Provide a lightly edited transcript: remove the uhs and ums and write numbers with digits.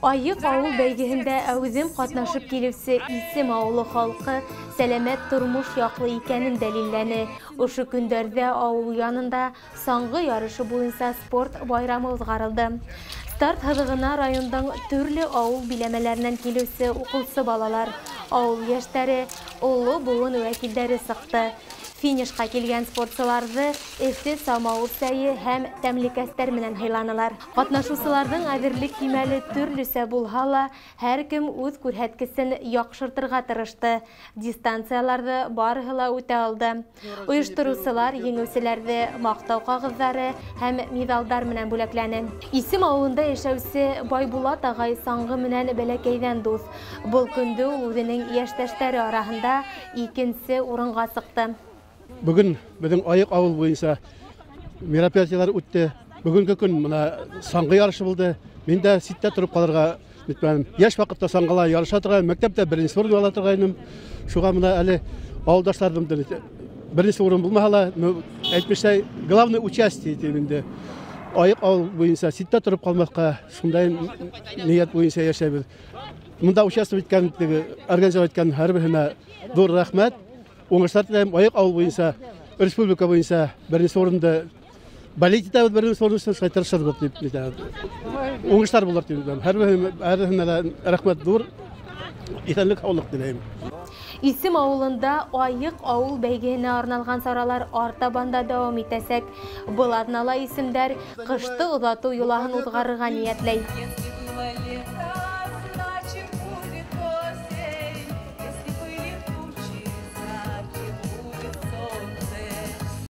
Айык ауыл бәйгеһендә әүзем катнашып килүсе Исем авылы халкы сәламәт тормыш яклы икәнен дәлилләне. Ошо көндәрдә авыл янында саңгы ярышы буенча спорт байрамы узгарылды. Старт һыдыгына райондың төрле авыл биләмәләреннән килүсе укучы балалар, авыл яшьтәре, олы буын вәкилләре сыкты. Финишка килгән спортчыларны эссе самавыр сәйе һәм тәмлекәстәр менән һыйланылар. Катнашучыларның әзерлек кимәле төрлесә булһа ла, һәркем үз күрһәткесен яхшыртырга тырышты. Дистанцияларда барыһы ла үтә алды. Оештыручылар еңүчеләрне мактау кагызлары һәм медалдар менән бүләкләне. Исем авылында яшәүче Байбулат агай саңгы менән бәләкәйдән дус. Бу көндә ул үзенең яшьтәшләре арасында икенче урынга чыкты. Bugün bizim Ayık avul boyunca merapiyatçılar öttü. Bugünkü gün buna sangı yarışı buldu. Ben de sitte turup kalırga bitmem. Yaş vakitte sangılar yarışa turgan, mektepte birinci sorun ala turganım. Şuğa buna ali avuldaşlarım dedi. Birinci sorun bulmahala, etmişler, главный участие etibinde. Ayık avul boyunca sitte turup kalmakka, şunday niyet boyunca yaşayabilir. Bunda участие etken, organize etken her birine doğru rahmet. Оңыштар тілейм, Айык ауыл бойынша, республика бойынша бірінші орынды балетита бірінші орынды шайтарышар болып дейді. Оңыштар болар дейді. Әрбіріне рахмет дур, итәнлік аулық тілейм. Исем авылында Айык авыл бәйгеһенә арналган саралар артабанда дәвам итәсәк. Буларнала исемдәр кышты озату юлаһын узгарырга ниятләй.